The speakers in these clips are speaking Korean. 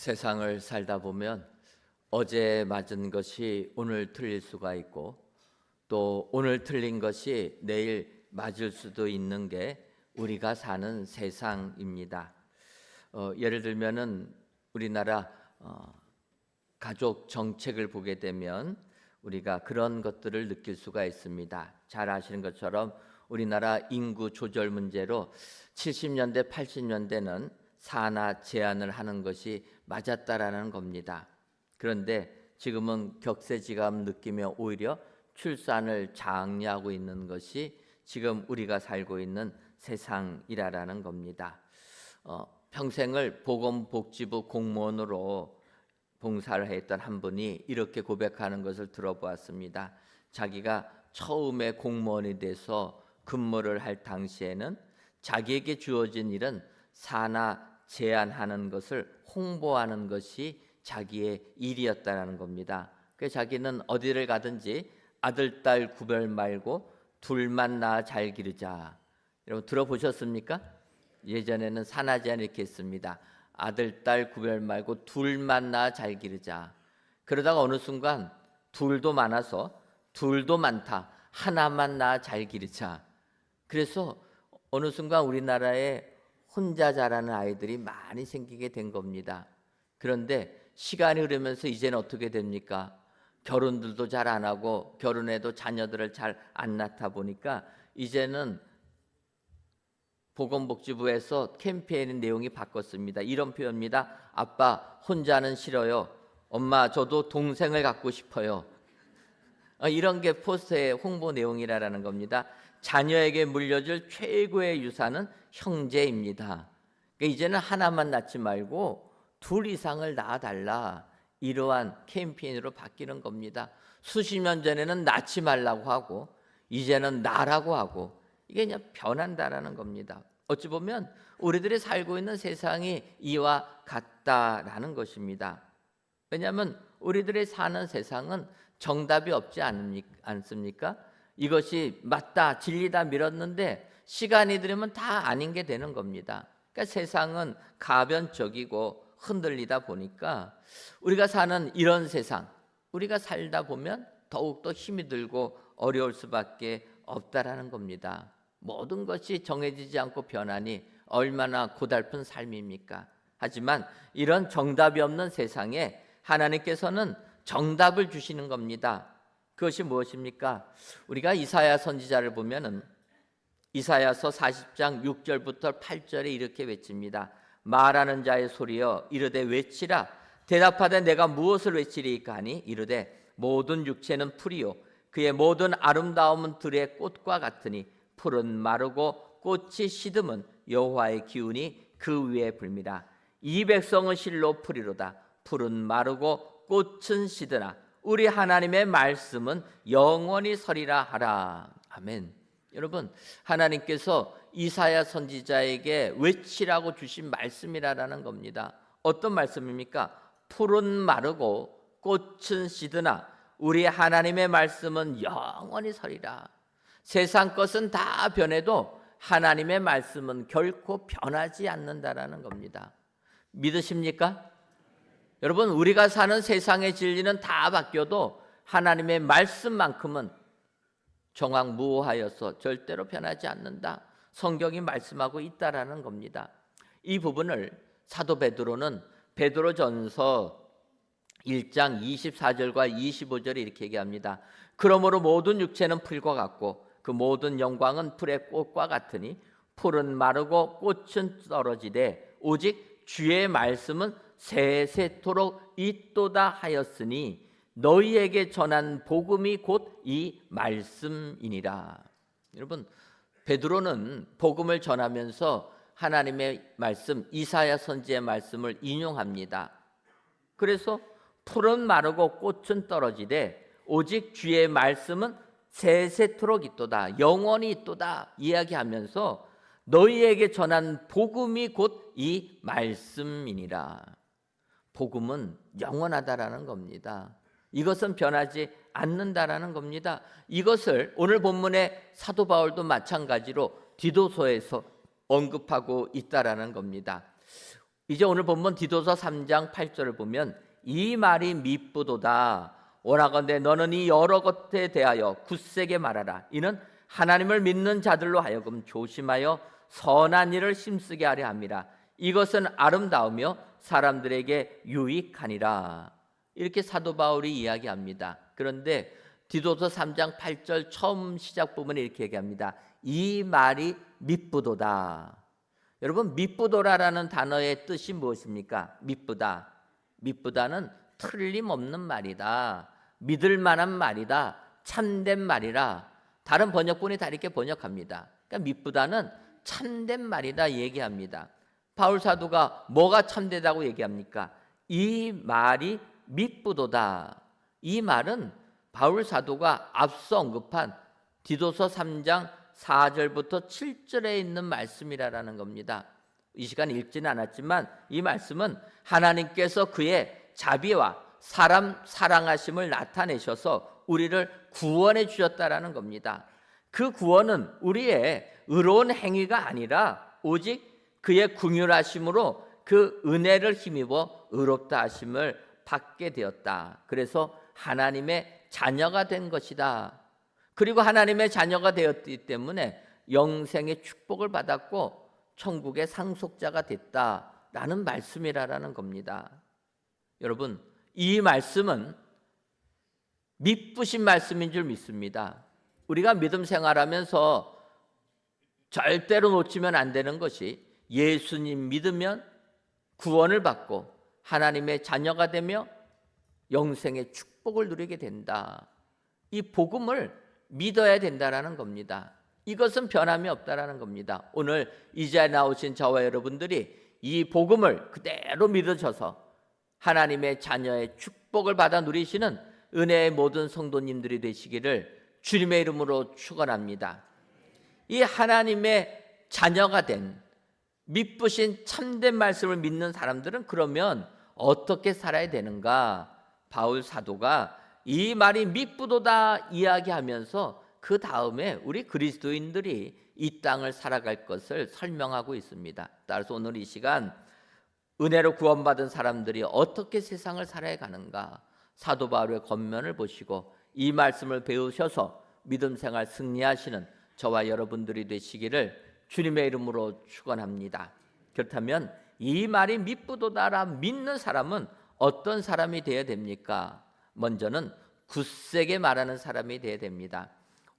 세상을 살다 보면 어제 맞은 것이 오늘 틀릴 수가 있고 또 오늘 틀린 것이 내일 맞을 수도 있는 게 우리가 사는 세상입니다. 예를 들면은 우리나라 가족 정책을 보게 되면 우리가 그런 것들을 느낄 수가 있습니다. 잘 아시는 것처럼 우리나라 인구 조절 문제로 70년대, 80년대는 산하 제한을 하는 것이 맞았다라는 겁니다. 그런데 지금은 격세지감 느끼며 오히려 출산을 장려하고 있는 것이 지금 우리가 살고 있는 세상이라는 겁니다. 평생을 보건복지부 공무원으로 봉사를 했던 한 분이 이렇게 고백하는 것을 들어보았습니다. 자기가 처음에 공무원이 돼서 근무를 할 당시에는 자기에게 주어진 일은 산하 제한하는 것을 홍보하는 것이 자기의 일이었다는 겁니다. 그래서 자기는 어디를 가든지 아들, 딸 구별 말고 둘만 낳아 잘 기르자. 여러분 들어보셨습니까? 예전에는 산하 제한 이렇게 했습니다. 아들, 딸 구별 말고 둘만 낳아 잘 기르자. 그러다가 어느 순간 둘도 많아서 둘도 많다. 하나만 낳아 잘 기르자. 그래서 어느 순간 우리나라에 혼자 자라는 아이들이 많이 생기게 된 겁니다. 그런데 시간이 흐르면서 이제는 어떻게 됩니까? 결혼들도 잘 안 하고 결혼해도 자녀들을 잘 안 낳다 보니까 이제는 보건복지부에서 캠페인 내용이 바꿨습니다. 이런 표현입니다. 아빠 혼자는 싫어요. 엄마 저도 동생을 갖고 싶어요. 이런 게 포스터의 홍보 내용이라는 겁니다. 자녀에게 물려줄 최고의 유산은 형제입니다. 그러니까 이제는 하나만 낳지 말고 둘 이상을 낳아달라. 이러한 캠페인으로 바뀌는 겁니다. 수십 년 전에는 낳지 말라고 하고 이제는 낳으라고 하고 이게 그냥 변한다라는 겁니다. 어찌 보면 우리들이 살고 있는 세상이 이와 같다라는 것입니다. 왜냐하면 우리들이 사는 세상은 정답이 없지 않습니까? 이것이 맞다, 진리다 밀었는데 시간이 들으면 다 아닌 게 되는 겁니다. 그러니까 세상은 가변적이고 흔들리다 보니까 우리가 사는 이런 세상, 우리가 살다 보면 더욱더 힘이 들고 어려울 수밖에 없다라는 겁니다. 모든 것이 정해지지 않고 변하니 얼마나 고달픈 삶입니까? 하지만 이런 정답이 없는 세상에 하나님께서는 정답을 주시는 겁니다. 그것이 무엇입니까? 우리가 이사야 선지자를 보면은 이사야서 40장 6절부터 8절에 이렇게 외칩니다. 말하는 자의 소리여 이르되 외치라. 대답하되 내가 무엇을 외치리이까 하니 이르되 모든 육체는 풀이요 그의 모든 아름다움은 들의 꽃과 같으니 풀은 마르고 꽃이 시듬은 여호와의 기운이 그 위에 불미라. 이 백성은 실로 풀이로다. 풀은 마르고 꽃은 시드나 우리 하나님의 말씀은 영원히 서리라 하라. 아멘. 여러분, 하나님께서 이사야 선지자에게 외치라고 주신 말씀이라는 겁니다. 어떤 말씀입니까? 풀은 마르고 꽃은 시드나 우리 하나님의 말씀은 영원히 서리라. 세상 것은 다 변해도 하나님의 말씀은 결코 변하지 않는다라는 겁니다. 믿으십니까? 여러분, 우리가 사는 세상의 진리는 다 바뀌어도 하나님의 말씀만큼은 정확무오하여서 절대로 변하지 않는다. 성경이 말씀하고 있다라는 겁니다. 이 부분을 사도 베드로는 베드로전서 1장 24절과 25절에 이렇게 얘기합니다. 그러므로 모든 육체는 풀과 같고 그 모든 영광은 풀의 꽃과 같으니 풀은 마르고 꽃은 떨어지되 오직 주의 말씀은 세세토록 있도다 하였으니 너희에게 전한 복음이 곧 이 말씀이니라. 여러분, 베드로는 복음을 전하면서 하나님의 말씀, 이사야 선지의 말씀을 인용합니다. 그래서 풀은 마르고 꽃은 떨어지되 오직 주의 말씀은 세세토록 있도다, 영원히 있도다 이야기하면서 너희에게 전한 복음이 곧 이 말씀이니라. 복음은 영원하다라는 겁니다. 이것은 변하지 않는다라는 겁니다. 이것을 오늘 본문의 사도 바울도 마찬가지로 디도서에서 언급하고 있다라는 겁니다. 이제 오늘 본문 디도서 3장 8절을 보면 이 말이 미쁘도다. 원하건대 너는 이 여러 것에 대하여 굳세게 말하라. 이는 하나님을 믿는 자들로 하여금 조심하여 선한 일을 힘쓰게 하려 함이라. 이것은 아름다우며 사람들에게 유익하니라. 이렇게 사도 바울이 이야기합니다. 그런데 디도서 3장 8절 처음 시작 부분에 이렇게 얘기합니다. 이 말이 미쁘도다. 여러분, 미쁘도라라는 단어의 뜻이 무엇입니까? 미쁘다. 미쁘다는 틀림없는 말이다. 믿을 만한 말이다. 참된 말이라. 다른 번역본이 다 이렇게 번역합니다. 그러니까 미쁘다는 참된 말이다 얘기합니다. 바울 사도가 뭐가 참되다고 얘기합니까? 이 말이 미쁘도다. 이 말은 바울 사도가 앞서 언급한 디도서 3장 4절부터 7절에 있는 말씀이라는 겁니다. 이 시간 읽지는 않았지만 이 말씀은 하나님께서 그의 자비와 사람 사랑하심을 나타내셔서 우리를 구원해 주셨다라는 겁니다. 그 구원은 우리의 의로운 행위가 아니라 오직 그의 긍휼하심으로 그 은혜를 힘입어 의롭다 하심을 받게 되었다. 그래서 하나님의 자녀가 된 것이다. 그리고 하나님의 자녀가 되었기 때문에 영생의 축복을 받았고 천국의 상속자가 됐다라는 말씀이라는 겁니다. 여러분, 이 말씀은 미쁘신 말씀인 줄 믿습니다. 우리가 믿음 생활하면서 절대로 놓치면 안 되는 것이 예수님 믿으면 구원을 받고 하나님의 자녀가 되며 영생의 축복을 누리게 된다. 이 복음을 믿어야 된다라는 겁니다. 이것은 변함이 없다라는 겁니다. 오늘 이 자리에 나오신 저와 여러분들이 이 복음을 그대로 믿으셔서 하나님의 자녀의 축복을 받아 누리시는 은혜의 모든 성도님들이 되시기를 주님의 이름으로 축원합니다. 이 하나님의 자녀가 된 미쁘신 참된 말씀을 믿는 사람들은 그러면 어떻게 살아야 되는가? 바울 사도가 이 말이 미쁘도다 이야기하면서 그 다음에 우리 그리스도인들이 이 땅을 살아갈 것을 설명하고 있습니다. 따라서 오늘 이 시간 은혜로 구원받은 사람들이 어떻게 세상을 살아야 가는가? 사도 바울의 권면을 보시고 이 말씀을 배우셔서 믿음 생활 승리하시는 저와 여러분들이 되시기를 주님의 이름으로 축원합니다. 그렇다면 이 말이 미쁘도다라 믿는 사람은 어떤 사람이 되어야 됩니까? 먼저는 굳세게 말하는 사람이 되어야 됩니다.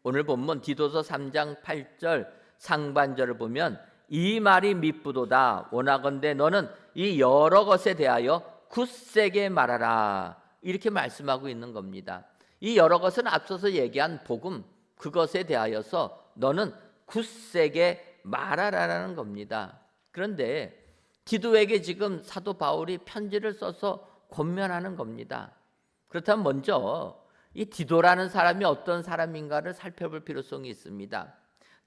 오늘 본문 디도서 3장 8절 상반절을 보면 이 말이 미쁘도다. 원하건대 너는 이 여러 것에 대하여 굳세게 말하라. 이렇게 말씀하고 있는 겁니다. 이 여러 것은 앞서서 얘기한 복음, 그것에 대하여서 너는 굳세게 말하라라는 겁니다. 그런데 디도에게 지금 사도 바울이 편지를 써서 권면하는 겁니다. 그렇다면 먼저 이 디도라는 사람이 어떤 사람인가를 살펴볼 필요성이 있습니다.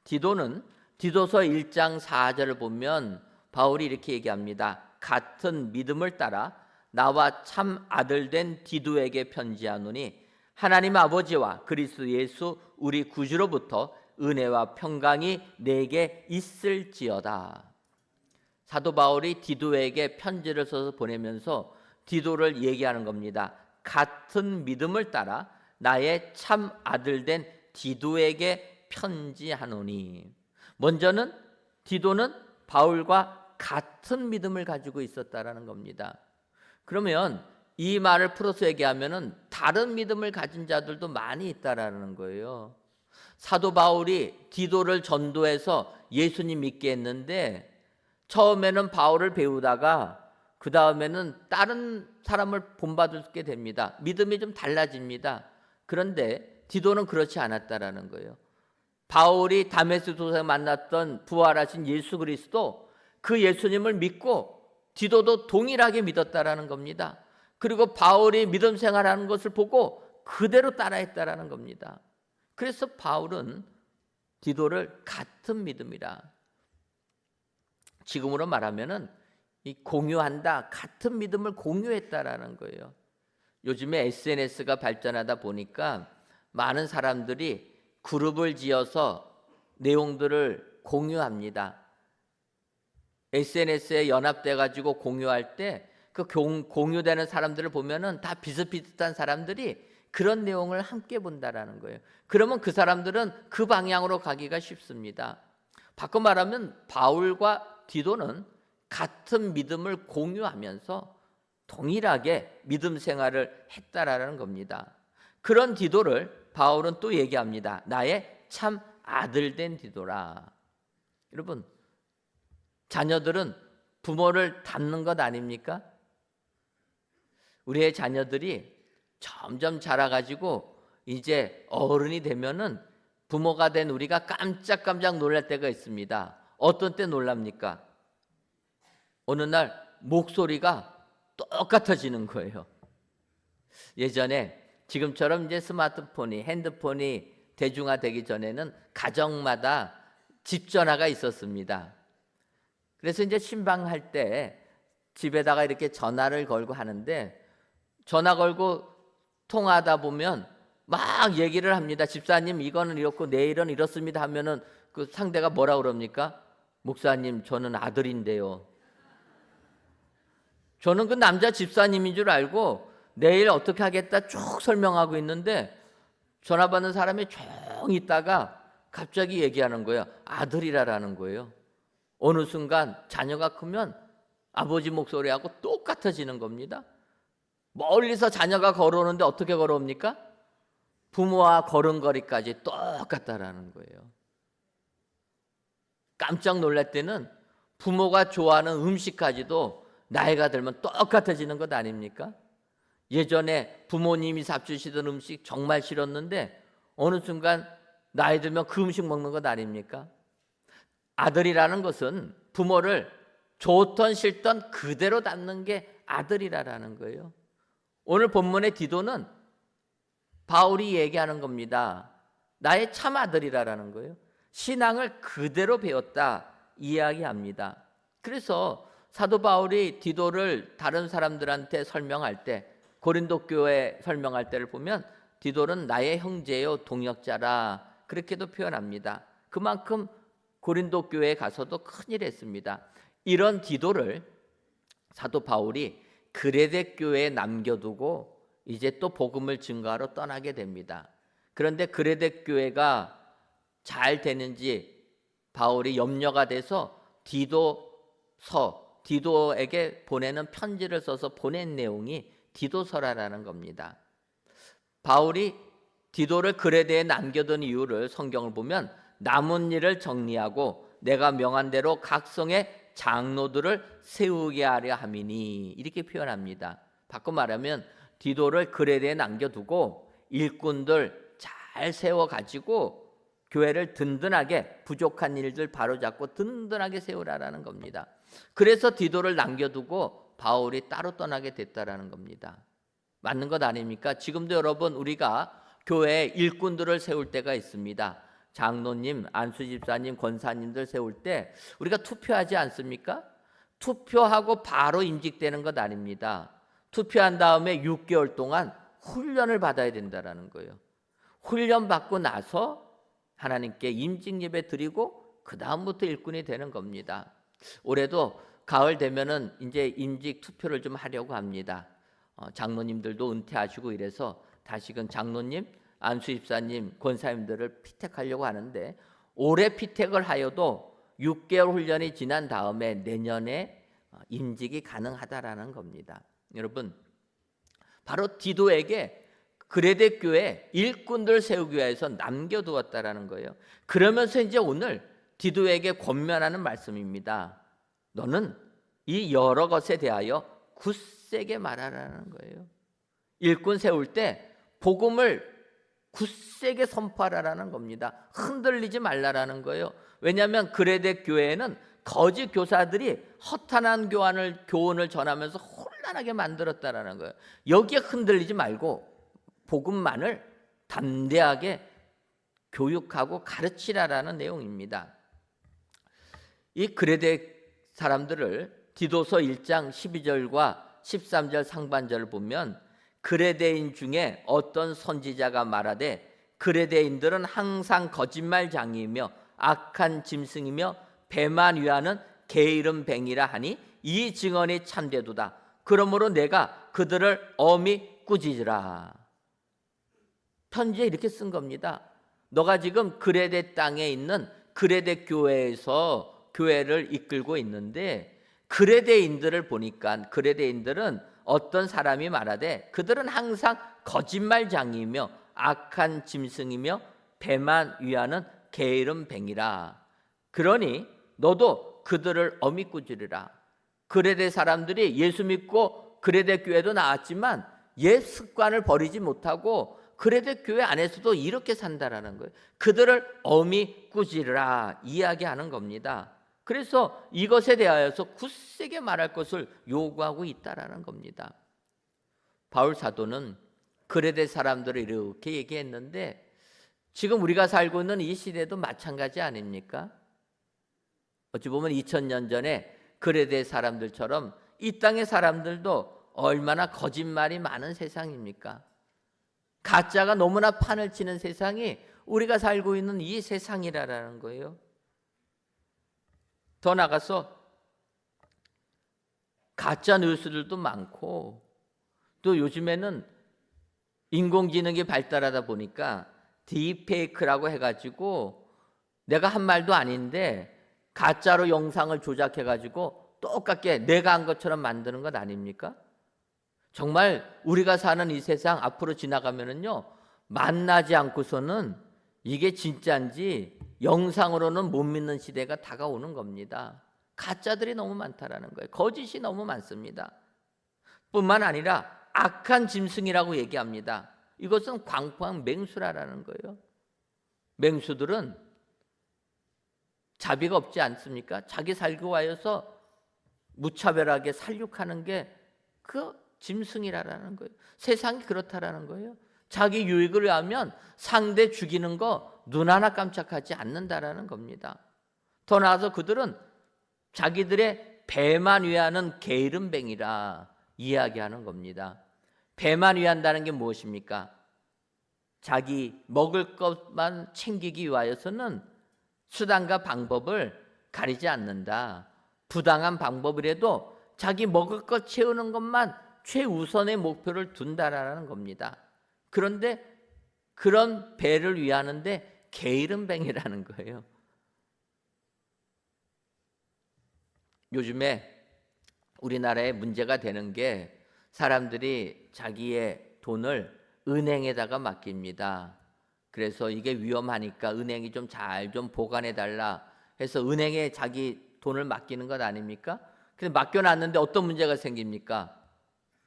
디도는 디도서 1장 4절을 보면 바울이 이렇게 얘기합니다. 같은 믿음을 따라 나와 참 아들 된 디도에게 편지하노니 하나님 아버지와 그리스도 예수 우리 구주로부터 은혜와 평강이 내게 있을지어다. 사도 바울이 디도에게 편지를 써서 보내면서 디도를 얘기하는 겁니다. 같은 믿음을 따라 나의 참 아들 된 디도에게 편지하노니. 먼저는 디도는 바울과 같은 믿음을 가지고 있었다라는 겁니다. 그러면 이 말을 풀어서 얘기하면은 다른 믿음을 가진 자들도 많이 있다라는 거예요. 사도 바울이 디도를 전도해서 예수님 믿게 했는데 처음에는 바울을 배우다가 그 다음에는 다른 사람을 본받게 됩니다. 믿음이 좀 달라집니다. 그런데 디도는 그렇지 않았다라는 거예요. 바울이 다메섹도에서 만났던 부활하신 예수 그리스도, 그 예수님을 믿고 디도도 동일하게 믿었다라는 겁니다. 그리고 바울이 믿음 생활하는 것을 보고 그대로 따라했다라는 겁니다. 그래서 바울은 디도를 같은 믿음이라, 지금으로 말하면은 이 공유한다, 같은 믿음을 공유했다라는 거예요. 요즘에 SNS가 발전하다 보니까 많은 사람들이 그룹을 지어서 내용들을 공유합니다. SNS에 연합돼 가지고 공유할 때 그 공유되는 사람들을 보면은 다 비슷비슷한 사람들이 그런 내용을 함께 본다라는 거예요. 그러면 그 사람들은 그 방향으로 가기가 쉽습니다. 바꿔 말하면 바울과 디도는 같은 믿음을 공유하면서 동일하게 믿음 생활을 했다라는 겁니다. 그런 디도를 바울은 또 얘기합니다. 나의 참 아들된 디도라. 여러분, 자녀들은 부모를 닮는 것 아닙니까? 우리의 자녀들이 점점 자라가지고 이제 어른이 되면은 부모가 된 우리가 깜짝깜짝 놀랄 때가 있습니다. 어떤 때 놀랍니까? 어느 날 목소리가 똑같아지는 거예요. 예전에 지금처럼 이제 스마트폰이, 핸드폰이 대중화되기 전에는 가정마다 집 전화가 있었습니다. 그래서 이제 신방할 때 집에다가 이렇게 전화를 걸고 하는데, 전화 걸고 통화하다 보면 막 얘기를 합니다. 집사님 이거는 이렇고 내일은 이렇습니다 하면은 그 상대가 뭐라 그럽니까? 목사님 저는 아들인데요. 저는 그 남자 집사님인 줄 알고 내일 어떻게 하겠다 쭉 설명하고 있는데, 전화 받는 사람이 쭉 있다가 갑자기 얘기하는 거예요. 아들이라는 거예요. 어느 순간 자녀가 크면 아버지 목소리하고 똑같아지는 겁니다. 멀리서 자녀가 걸어오는데 어떻게 걸어옵니까? 부모와 걸음걸이까지 똑같다라는 거예요. 깜짝 놀랄 때는 부모가 좋아하는 음식까지도 나이가 들면 똑같아지는 것 아닙니까? 예전에 부모님이 잡수시던 음식 정말 싫었는데 어느 순간 나이 들면 그 음식 먹는 것 아닙니까? 아들이라는 것은 부모를 좋던 싫던 그대로 닮는 게 아들이라는 거예요. 오늘 본문의 디도는 바울이 얘기하는 겁니다. 나의 참 아들이라는 거예요. 신앙을 그대로 배웠다 이야기합니다. 그래서 사도 바울이 디도를 다른 사람들한테 설명할 때, 고린도 교회 설명할 때를 보면 디도는 나의 형제요 동역자라 그렇게도 표현합니다. 그만큼 고린도 교회에 가서도 큰일 했습니다. 이런 디도를 사도 바울이 그레데 교회에 남겨두고 이제 또 복음을 증거하러 떠나게 됩니다. 그런데 그레데 교회가 잘 되는지 바울이 염려가 돼서 디도에게 보내는 편지를 써서 보낸 내용이 디도서라는 겁니다. 바울이 디도를 그레데에 남겨둔 이유를 성경을 보면 남은 일을 정리하고 내가 명한 대로 각 성의 장로들을 세우게 하려 함이니 이렇게 표현합니다. 바꿔 말하면 디도를 그레데에 남겨두고 일꾼들 잘 세워가지고 교회를 든든하게, 부족한 일들 바로잡고 든든하게 세우라는 겁니다. 그래서 디도를 남겨두고 바울이 따로 떠나게 됐다라는 겁니다. 맞는 것 아닙니까? 지금도 여러분 우리가 교회에 일꾼들을 세울 때가 있습니다. 장로님, 안수 집사님, 권사님들 세울 때 우리가 투표하지 않습니까? 투표하고 바로 임직되는 것 아닙니다. 투표한 다음에 6개월 동안 훈련을 받아야 된다는 거예요. 훈련 받고 나서 하나님께 임직 예배 드리고 그 다음부터 일꾼이 되는 겁니다. 올해도 가을 되면은 이제 임직 투표를 좀 하려고 합니다. 장로님들도 은퇴하시고 이래서 다시금 장로님, 안수 집사님, 권사님들을 피택하려고 하는데, 올해 피택을 하여도 6개월 훈련이 지난 다음에 내년에 임직이 가능하다라는 겁니다. 여러분, 바로 디도에게 그레데 교회 일꾼들 세우기 위해서 남겨두었다라는 거예요. 그러면서 이제 오늘 디도에게 권면하는 말씀입니다. 너는 이 여러 것에 대하여 굳세게 말하라는 거예요. 일꾼 세울 때 복음을 굳세게 선포하라는 겁니다. 흔들리지 말라라는 거예요. 왜냐하면 그레데 교회에는 거짓 교사들이 허탄한 교훈을 전하면서 혼란하게 만들었다라는 거예요. 여기에 흔들리지 말고 복음만을 담대하게 교육하고 가르치라라는 내용입니다. 이 그레데 사람들을 디도서 1장 12절과 13절 상반절을 보면 그레데인 중에 어떤 선지자가 말하되 그레데인들은 항상 거짓말장이며 악한 짐승이며 배만 위하는 게으름뱅이라 하니 이 증언이 참되도다. 그러므로 내가 그들을 엄히 꾸짖으라. 편지에 이렇게 쓴 겁니다. 너가 지금 그레데 땅에 있는 그레데 교회에서 교회를 이끌고 있는데 그레데인들을 보니까 그레데인들은 어떤 사람이 말하되 그들은 항상 거짓말장이며 악한 짐승이며 배만 위하는 게으름뱅이라. 그러니 너도 그들을 엄히 꾸짖으라. 그레데 사람들이 예수 믿고 그레데 교회도 나왔지만 옛 습관을 버리지 못하고 그레데 교회 안에서도 이렇게 산다라는 거예요. 그들을 엄히 꾸짖으라 이야기하는 겁니다. 그래서 이것에 대하여서 굳세게 말할 것을 요구하고 있다라는 겁니다. 바울 사도는 그레데 사람들을 이렇게 얘기했는데 지금 우리가 살고 있는 이 시대도 마찬가지 아닙니까? 어찌 보면 2000년 전에 그레데 사람들처럼 이 땅의 사람들도 얼마나 거짓말이 많은 세상입니까? 가짜가 너무나 판을 치는 세상이 우리가 살고 있는 이 세상이라는 거예요. 더 나가서 가짜 뉴스들도 많고 또 요즘에는 인공지능이 발달하다 보니까 딥페이크라고 해가지고 내가 한 말도 아닌데 가짜로 영상을 조작해가지고 똑같게 내가 한 것처럼 만드는 것 아닙니까? 정말 우리가 사는 이 세상 앞으로 지나가면은요 만나지 않고서는 이게 진짜인지 영상으로는 못 믿는 시대가 다가오는 겁니다. 가짜들이 너무 많다라는 거예요. 거짓이 너무 많습니다. 뿐만 아니라 악한 짐승이라고 얘기합니다. 이것은 광포한 맹수라는 거예요. 맹수들은 자비가 없지 않습니까? 자기 살기 위하여서 무차별하게 살육하는 게 그 짐승이라는 거예요. 세상이 그렇다라는 거예요. 자기 유익을 위하면 상대 죽이는 거 눈 하나 깜짝하지 않는다라는 겁니다. 더 나아가서 그들은 자기들의 배만 위하는 게으름뱅이라 이야기하는 겁니다. 배만 위한다는 게 무엇입니까? 자기 먹을 것만 챙기기 위하여서는 수단과 방법을 가리지 않는다. 부당한 방법이라도 자기 먹을 것 채우는 것만 최우선의 목표를 둔다라는 겁니다. 그런데 그런 배를 위하는데 게으름뱅이라는 거예요. 요즘에 우리나라에 문제가 되는 게 사람들이 자기의 돈을 은행에다가 맡깁니다. 그래서 이게 위험하니까 은행이 좀 잘 좀 보관해 달라 해서 은행에 자기 돈을 맡기는 것 아닙니까? 근데 맡겨놨는데 어떤 문제가 생깁니까?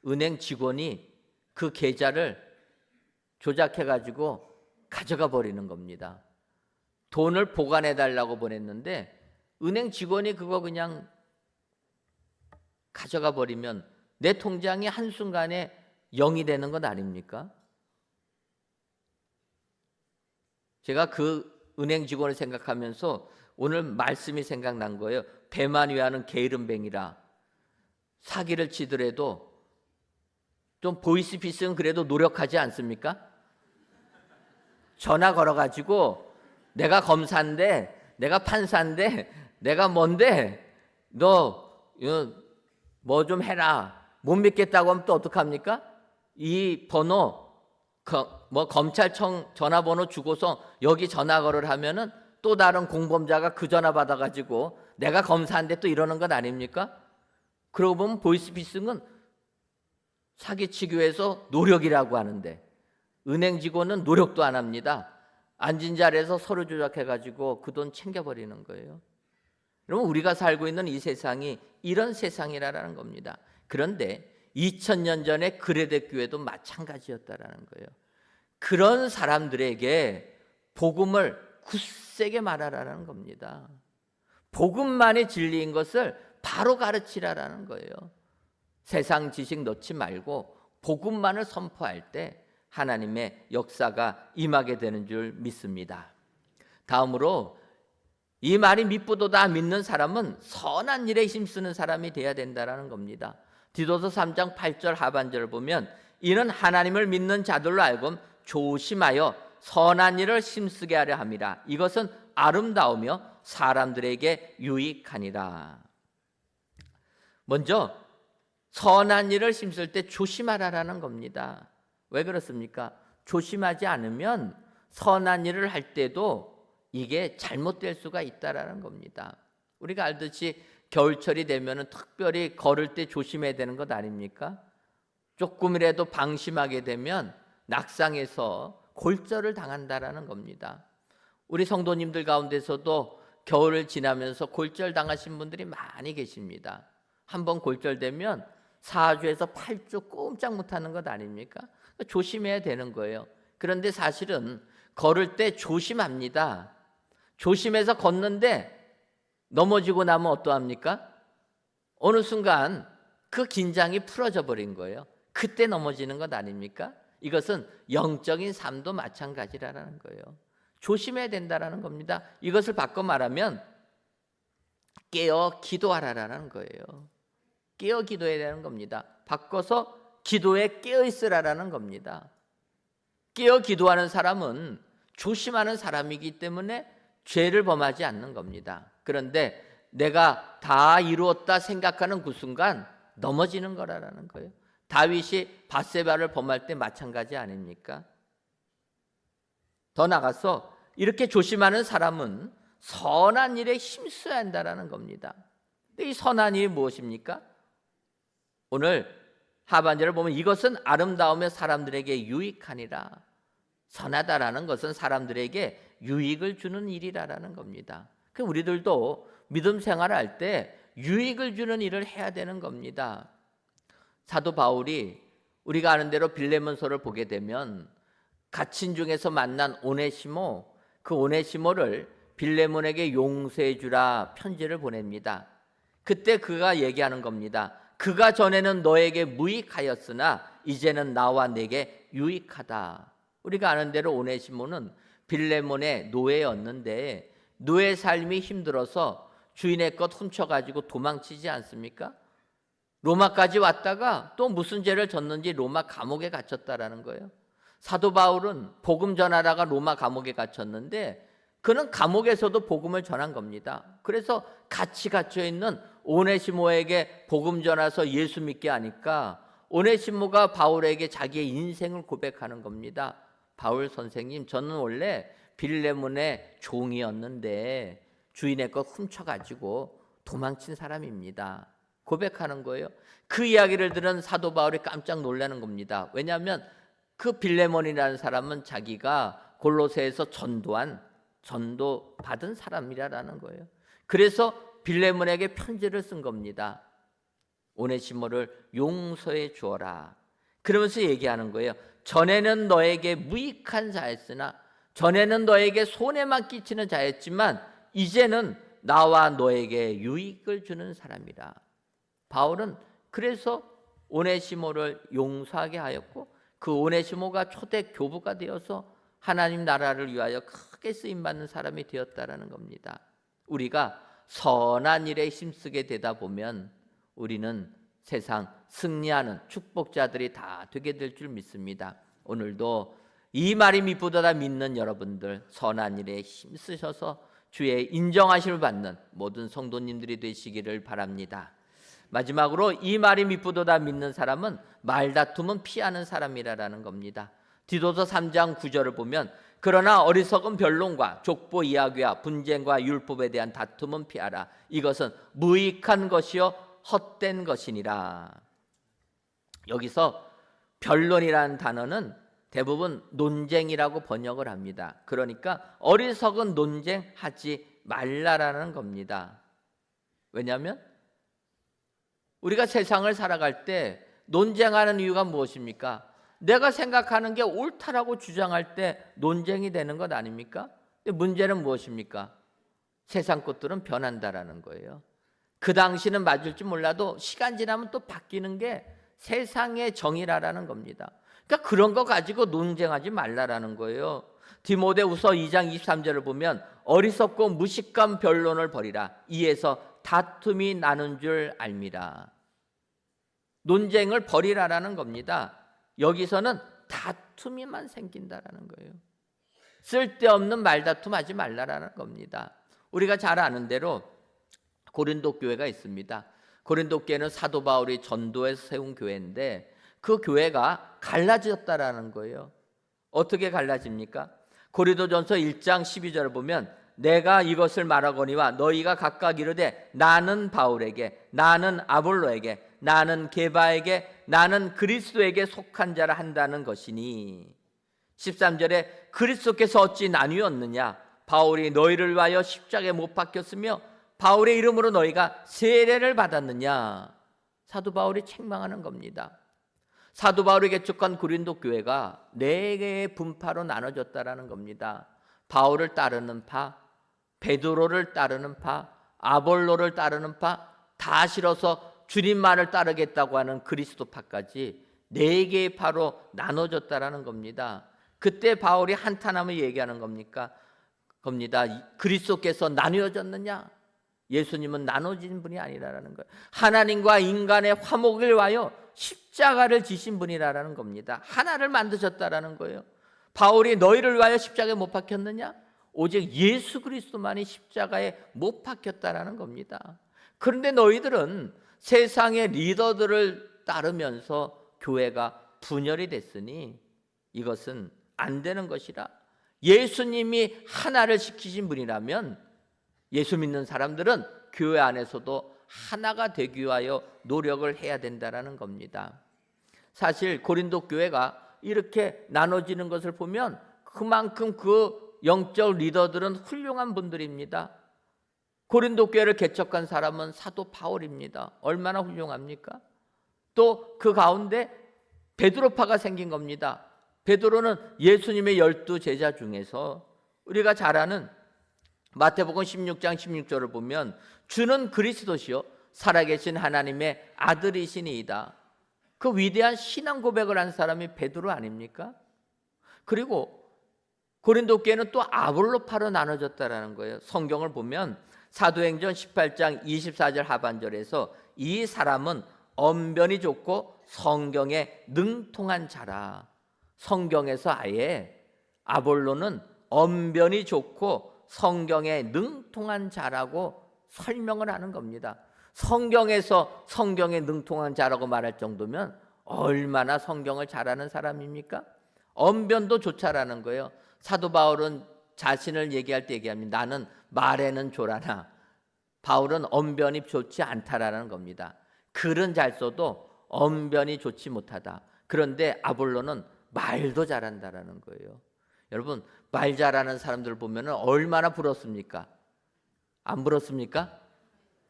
은행 직원이 그 계좌를 조작해가지고 가져가 버리는 겁니다. 돈을 보관해 달라고 보냈는데 은행 직원이 그거 그냥 가져가 버리면 내 통장이 한순간에 0이 되는 것 아닙니까? 제가 그 은행 직원을 생각하면서 오늘 말씀이 생각난 거예요. 배만 위하는 게으름뱅이라. 사기를 치더라도 좀 보이스피싱은 그래도 노력하지 않습니까? 전화 걸어가지고 내가 검사인데 내가 판사인데 내가 뭔데 너 뭐 좀 해라. 못 믿겠다고 하면 또 어떡합니까? 이 번호 뭐 검찰청 전화번호 주고서 여기 전화 걸을 하면은 또 다른 공범자가 그 전화 받아가지고 내가 검사인데 또 이러는 것 아닙니까? 그러고 보면 보이스피싱은 사기치기 위해서 노력이라고 하는데 은행 직원은 노력도 안 합니다. 앉은 자리에서 서류 조작해가지고 그 돈 챙겨버리는 거예요. 여러분 우리가 살고 있는 이 세상이 이런 세상이라는 겁니다. 그런데 2000년 전에 그레데 교회도 마찬가지였다라는 거예요. 그런 사람들에게 복음을 굳세게 말하라는 겁니다. 복음만이 진리인 것을 바로 가르치라라는 거예요. 세상 지식 넣지 말고 복음만을 선포할 때 하나님의 역사가 임하게 되는 줄 믿습니다. 다음으로 이 말이 미쁘도다 믿는 사람은 선한 일에 힘쓰는 사람이 되어야 된다는 겁니다. 디도서 3장 8절 하반절을 보면 이는 하나님을 믿는 자들로 알고 조심하여 선한 일을 힘쓰게 하려 함이라. 이것은 아름다우며 사람들에게 유익하니라. 먼저 선한 일을 힘쓸 때 조심하라라는 겁니다. 왜 그렇습니까? 조심하지 않으면 선한 일을 할 때도 이게 잘못될 수가 있다라는 겁니다. 우리가 알듯이 겨울철이 되면은 특별히 걸을 때 조심해야 되는 것 아닙니까? 조금이라도 방심하게 되면 낙상해서 골절을 당한다라는 겁니다. 우리 성도님들 가운데서도 겨울을 지나면서 골절 당하신 분들이 많이 계십니다. 한번 골절되면 4주에서 8주 꼼짝 못하는 것 아닙니까? 조심해야 되는 거예요. 그런데 사실은 걸을 때 조심합니다. 조심해서 걷는데 넘어지고 나면 어떠합니까? 어느 순간 그 긴장이 풀어져 버린 거예요. 그때 넘어지는 것 아닙니까? 이것은 영적인 삶도 마찬가지라는 거예요. 조심해야 된다는 겁니다. 이것을 바꿔 말하면 깨어 기도하라라는 거예요. 깨어 기도해야 되는 겁니다. 바꿔서 기도에 깨어 있으라라는 겁니다. 깨어 기도하는 사람은 조심하는 사람이기 때문에 죄를 범하지 않는 겁니다. 그런데 내가 다 이루었다 생각하는 그 순간 넘어지는 거라는 거예요. 다윗이 밧세바를 범할 때 마찬가지 아닙니까? 더 나가서 이렇게 조심하는 사람은 선한 일에 힘써야 한다는 겁니다. 근데 이 선한 일이 무엇입니까? 오늘 하반절을 보면 이것은 아름다우며 사람들에게 유익하니라. 선하다라는 것은 사람들에게 유익을 주는 일이라는 겁니다. 그 우리들도 믿음 생활을 할 때 유익을 주는 일을 해야 되는 겁니다. 사도 바울이 우리가 아는 대로 빌레몬서를 보게 되면 갇힌 중에서 만난 오네시모, 그 오네시모를 빌레몬에게 용서해 주라 편지를 보냅니다. 그때 그가 얘기하는 겁니다. 그가 전에는 너에게 무익하였으나 이제는 나와 내게 유익하다. 우리가 아는 대로 오네시모는 빌레몬의 노예였는데 노예 삶이 힘들어서 주인의 것 훔쳐가지고 도망치지 않습니까? 로마까지 왔다가 또 무슨 죄를 졌는지 로마 감옥에 갇혔다라는 거예요. 사도 바울은 복음 전하다가 로마 감옥에 갇혔는데 그는 감옥에서도 복음을 전한 겁니다. 그래서 같이 갇혀 있는 오네시모에게 복음 전해서 예수 믿게 하니까 오네시모가 바울에게 자기의 인생을 고백하는 겁니다. 바울 선생님, 저는 원래 빌레몬의 종이었는데 주인의 것 훔쳐가지고 도망친 사람입니다. 고백하는 거예요. 그 이야기를 들은 사도 바울이 깜짝 놀라는 겁니다. 왜냐하면 그 빌레몬이라는 사람은 자기가 골로새에서 전도 받은 사람이라는 거예요. 그래서 빌레몬에게 편지를 쓴 겁니다. 오네시모를 용서해 주어라. 그러면서 얘기하는 거예요. 전에는 너에게 무익한 자였으나, 전에는 너에게 손해만 끼치는 자였지만 이제는 나와 너에게 유익을 주는 사람이라. 바울은 그래서 오네시모를 용서하게 하였고 그 오네시모가 초대 교부가 되어서 하나님 나라를 위하여 크게 쓰임받는 사람이 되었다라는 겁니다. 우리가 선한 일에 힘쓰게 되다 보면 우리는 세상 승리하는 축복자들이 다 되게 될 줄 믿습니다. 오늘도 이 말이 미쁘다 믿는 여러분들, 선한 일에 힘쓰셔서 주의 인정하심을 받는 모든 성도님들이 되시기를 바랍니다. 마지막으로 이 말이 미쁘다 믿는 사람은 말다툼은 피하는 사람이라는 겁니다. 디도서 3장 9절을 보면 그러나 어리석은 변론과 족보 이야기와 분쟁과 율법에 대한 다툼은 피하라. 이것은 무익한 것이요 헛된 것이니라. 여기서 변론이라는 단어는 대부분 논쟁이라고 번역을 합니다. 그러니까 어리석은 논쟁하지 말라라는 겁니다. 왜냐하면 우리가 세상을 살아갈 때 논쟁하는 이유가 무엇입니까? 내가 생각하는 게 옳다라고 주장할 때 논쟁이 되는 것 아닙니까? 근데 문제는 무엇입니까? 세상 것들은 변한다라는 거예요. 그 당시는 맞을지 몰라도 시간 지나면 또 바뀌는 게 세상의 정의라는 겁니다. 그러니까 그런 거 가지고 논쟁하지 말라라는 거예요. 디모데후서 2장 23절을 보면 어리석고 무식한 변론을 벌이라. 이에서 다툼이 나는 줄 알미라. 논쟁을 벌이라라는 겁니다. 여기서는 다툼이만 생긴다라는 거예요. 쓸데없는 말다툼 하지 말라라는 겁니다. 우리가 잘 아는 대로 고린도 교회가 있습니다. 고린도 교회는 사도 바울이 전도해서 세운 교회인데 그 교회가 갈라졌다라는 거예요. 어떻게 갈라집니까? 고린도전서 1장 12절을 보면 내가 이것을 말하거니와 너희가 각각 이르되 나는 바울에게, 나는 아볼로에게, 나는 게바에게, 나는 그리스도에게 속한 자라 한다는 것이니. 13절에 그리스도께서 어찌 나뉘었느냐? 바울이 너희를 위하여 십자가에 못 박혔으며 바울의 이름으로 너희가 세례를 받았느냐? 사도 바울이 책망하는 겁니다. 사도 바울이 개척한 고린도 교회가 4개의 분파로 나눠졌다라는 겁니다. 바울을 따르는 파, 베드로를 따르는 파, 아볼로를 따르는 파, 다 싫어서 주님만을 따르겠다고 하는 그리스도파까지 4개의 파로 나눠졌다라는 겁니다. 그때 바울이 한탄함을 얘기하는 겁니다. 그리스도께서 나뉘어졌느냐? 예수님은 나눠진 분이 아니라는 거예요. 하나님과 인간의 화목을 위하여 십자가를 지신 분이라는 겁니다. 하나를 만드셨다라는 거예요. 바울이 너희를 위하여 십자가에 못 박혔느냐? 오직 예수 그리스도만이 십자가에 못 박혔다라는 겁니다. 그런데 너희들은 세상의 리더들을 따르면서 교회가 분열이 됐으니 이것은 안 되는 것이라. 예수님이 하나를 시키신 분이라면 예수 믿는 사람들은 교회 안에서도 하나가 되기 위하여 노력을 해야 된다는 겁니다. 사실 고린도 교회가 이렇게 나눠지는 것을 보면 그만큼 그 영적 리더들은 훌륭한 분들입니다. 고린도 교회를 개척한 사람은 사도 바울입니다. 얼마나 훌륭합니까? 또 그 가운데 베드로파가 생긴 겁니다. 베드로는 예수님의 12 제자 중에서 우리가 잘 아는 마태복음 16장 16절을 보면 주는 그리스도시요 살아계신 하나님의 아들이시니이다. 그 위대한 신앙 고백을 한 사람이 베드로 아닙니까? 그리고 고린도 교회는 또 아볼로파로 나눠졌다라는 거예요. 성경을 보면 사도행전 18장 24절 하반절에서 이 사람은 언변이 좋고 성경에 능통한 자라. 성경에서 아예 아볼로는 언변이 좋고 성경에 능통한 자라고 설명을 하는 겁니다. 성경에서 성경에 능통한 자라고 말할 정도면 얼마나 성경을 잘하는 사람입니까? 언변도 좋다라는 거예요. 사도 바울은 자신을 얘기할 때 얘기합니다. 나는 말에는 조라나 바울은 언변이 좋지 않다라는 겁니다. 글은 잘 써도 언변이 좋지 못하다. 그런데 아볼로는 말도 잘한다라는 거예요. 여러분 말 잘하는 사람들 보면 얼마나 부럽습니까? 안 부럽습니까?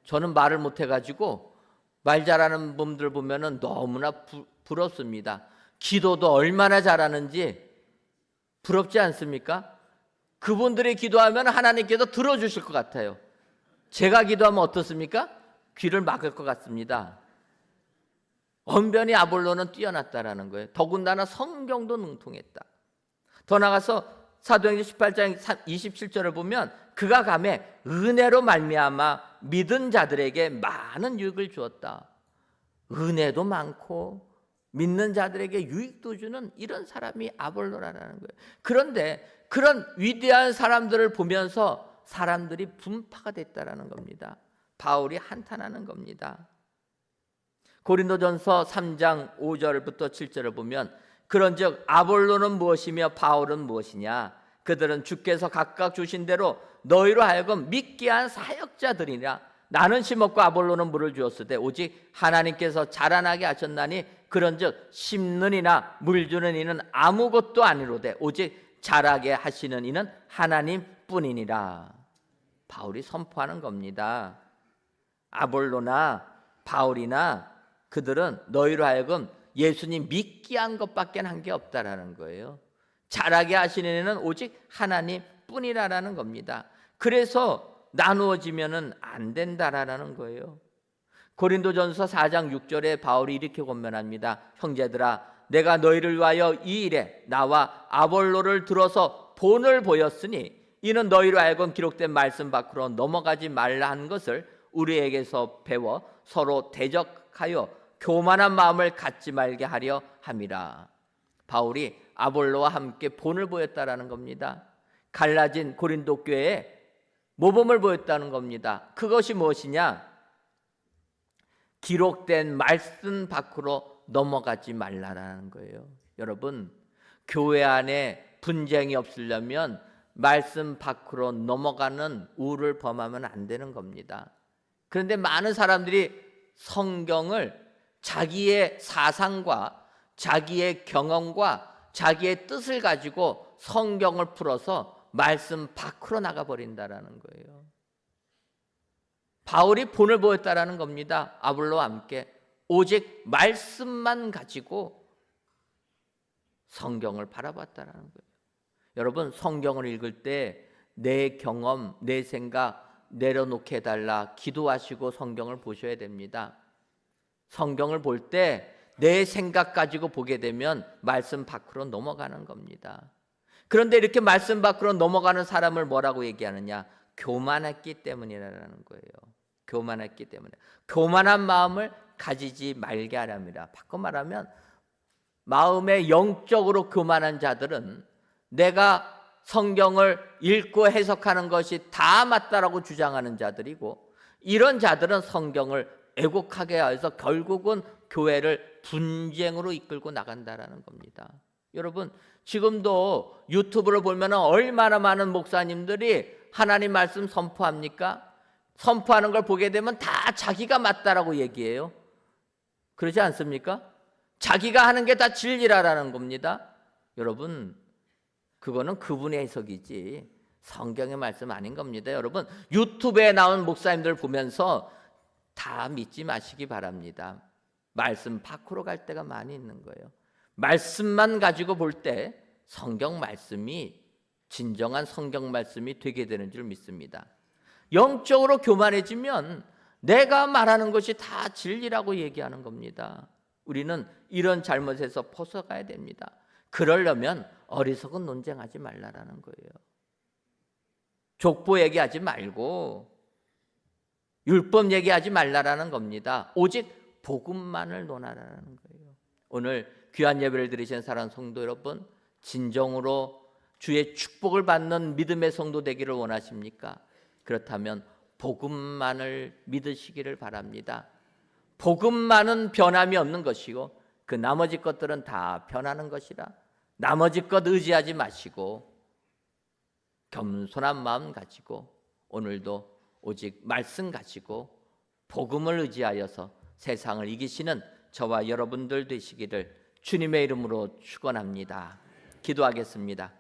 저는 말을 못해가지고 말 잘하는 분들 보면 너무나 부럽습니다. 기도도 얼마나 잘하는지 부럽지 않습니까? 그분들이 기도하면 하나님께서 들어주실 것 같아요. 제가 기도하면 어떻습니까? 귀를 막을 것 같습니다. 언변이 아볼로는 뛰어났다라는 거예요. 더군다나 성경도 능통했다. 더 나가서 사도행전 18장 27절을 보면 그가 감에 은혜로 말미암아 믿은 자들에게 많은 유익을 주었다. 은혜도 많고 믿는 자들에게 유익도 주는 이런 사람이 아볼로라는 거예요. 그런데 그런 위대한 사람들을 보면서 사람들이 분파가 됐다라는 겁니다. 바울이 한탄하는 겁니다. 고린도전서 3장 5절부터 7절을 보면 그런즉 아볼로는 무엇이며 바울은 무엇이냐? 그들은 주께서 각각 주신 대로 너희로 하여금 믿게 한 사역자들이라. 나는 심었고 아볼로는 물을 주었으되 오직 하나님께서 자라나게 하셨나니 그런즉 심는 이나 물 주는 이는 아무것도 아니로되 오직 자라게 하시는 이는 하나님뿐이니라. 바울이 선포하는 겁니다. 아볼로나 바울이나 그들은 너희로 하여금 예수님 믿게 한 것밖에 한 게 없다라는 거예요. 자라게 하시는 이는 오직 하나님뿐이라는 겁니다. 그래서 나누어지면은 안 된다라는 거예요. 고린도전서 4장 6절에 바울이 이렇게 권면합니다. 형제들아 내가 너희를 위하여 이 일에 나와 아볼로를 들어서 본을 보였으니 이는 너희로 하여금 기록된 말씀 밖으로 넘어가지 말라 한 것을 우리에게서 배워 서로 대적하여 교만한 마음을 갖지 말게 하려 함이라. 바울이 아볼로와 함께 본을 보였다라는 겁니다. 갈라진 고린도 교회에 모범을 보였다는 겁니다. 그것이 무엇이냐? 기록된 말씀 밖으로 넘어가지 말라라는 거예요. 여러분, 교회 안에 분쟁이 없으려면 말씀 밖으로 넘어가는 우를 범하면 안 되는 겁니다. 그런데 많은 사람들이 성경을 자기의 사상과 자기의 경험과 자기의 뜻을 가지고 성경을 풀어서 말씀 밖으로 나가버린다라는 거예요. 바울이 본을 보였다라는 겁니다. 아볼로와 함께 오직 말씀만 가지고 성경을 바라봤다라는 거예요. 여러분, 성경을 읽을 때 내 경험, 내 생각 내려놓게 해달라 기도하시고 성경을 보셔야 됩니다. 성경을 볼 때 내 생각 가지고 보게 되면 말씀 밖으로 넘어가는 겁니다. 그런데 이렇게 말씀 밖으로 넘어가는 사람을 뭐라고 얘기하느냐? 교만했기 때문이라는 거예요. 교만했기 때문에. 교만한 마음을 가지지 말게 하랍니다. 바꿔 말하면 마음에 영적으로 교만한 자들은 내가 성경을 읽고 해석하는 것이 다 맞다라고 주장하는 자들이고, 이런 자들은 성경을 애곡하게 해서 결국은 교회를 분쟁으로 이끌고 나간다라는 겁니다. 여러분, 지금도 유튜브를 보면 얼마나 많은 목사님들이 하나님 말씀 선포합니까? 선포하는 걸 보게 되면 다 자기가 맞다라고 얘기해요. 그러지 않습니까? 자기가 하는 게 다 진리라는 겁니다. 여러분, 그거는 그분의 해석이지 성경의 말씀 아닌 겁니다. 여러분, 유튜브에 나온 목사님들 보면서 다 믿지 마시기 바랍니다. 말씀 밖으로 갈 때가 많이 있는 거예요. 말씀만 가지고 볼 때 성경 말씀이 진정한 성경 말씀이 되게 되는 줄 믿습니다. 영적으로 교만해지면 내가 말하는 것이 다 진리라고 얘기하는 겁니다. 우리는 이런 잘못에서 벗어가야 됩니다. 그러려면 어리석은 논쟁하지 말라라는 거예요. 족보 얘기하지 말고 율법 얘기하지 말라라는 겁니다. 오직 복음만을 논하라는 거예요. 오늘 귀한 예배를 드리신 사랑하는 성도 여러분, 진정으로 주의 축복을 받는 믿음의 성도 되기를 원하십니까? 그렇다면 복음만을 믿으시기를 바랍니다. 복음만은 변함이 없는 것이고 그 나머지 것들은 다 변하는 것이라 나머지 것 의지하지 마시고 겸손한 마음 가지고 오늘도 오직 말씀 가지고 복음을 의지하여서 세상을 이기시는 저와 여러분들 되시기를 주님의 이름으로 축원합니다. 기도하겠습니다.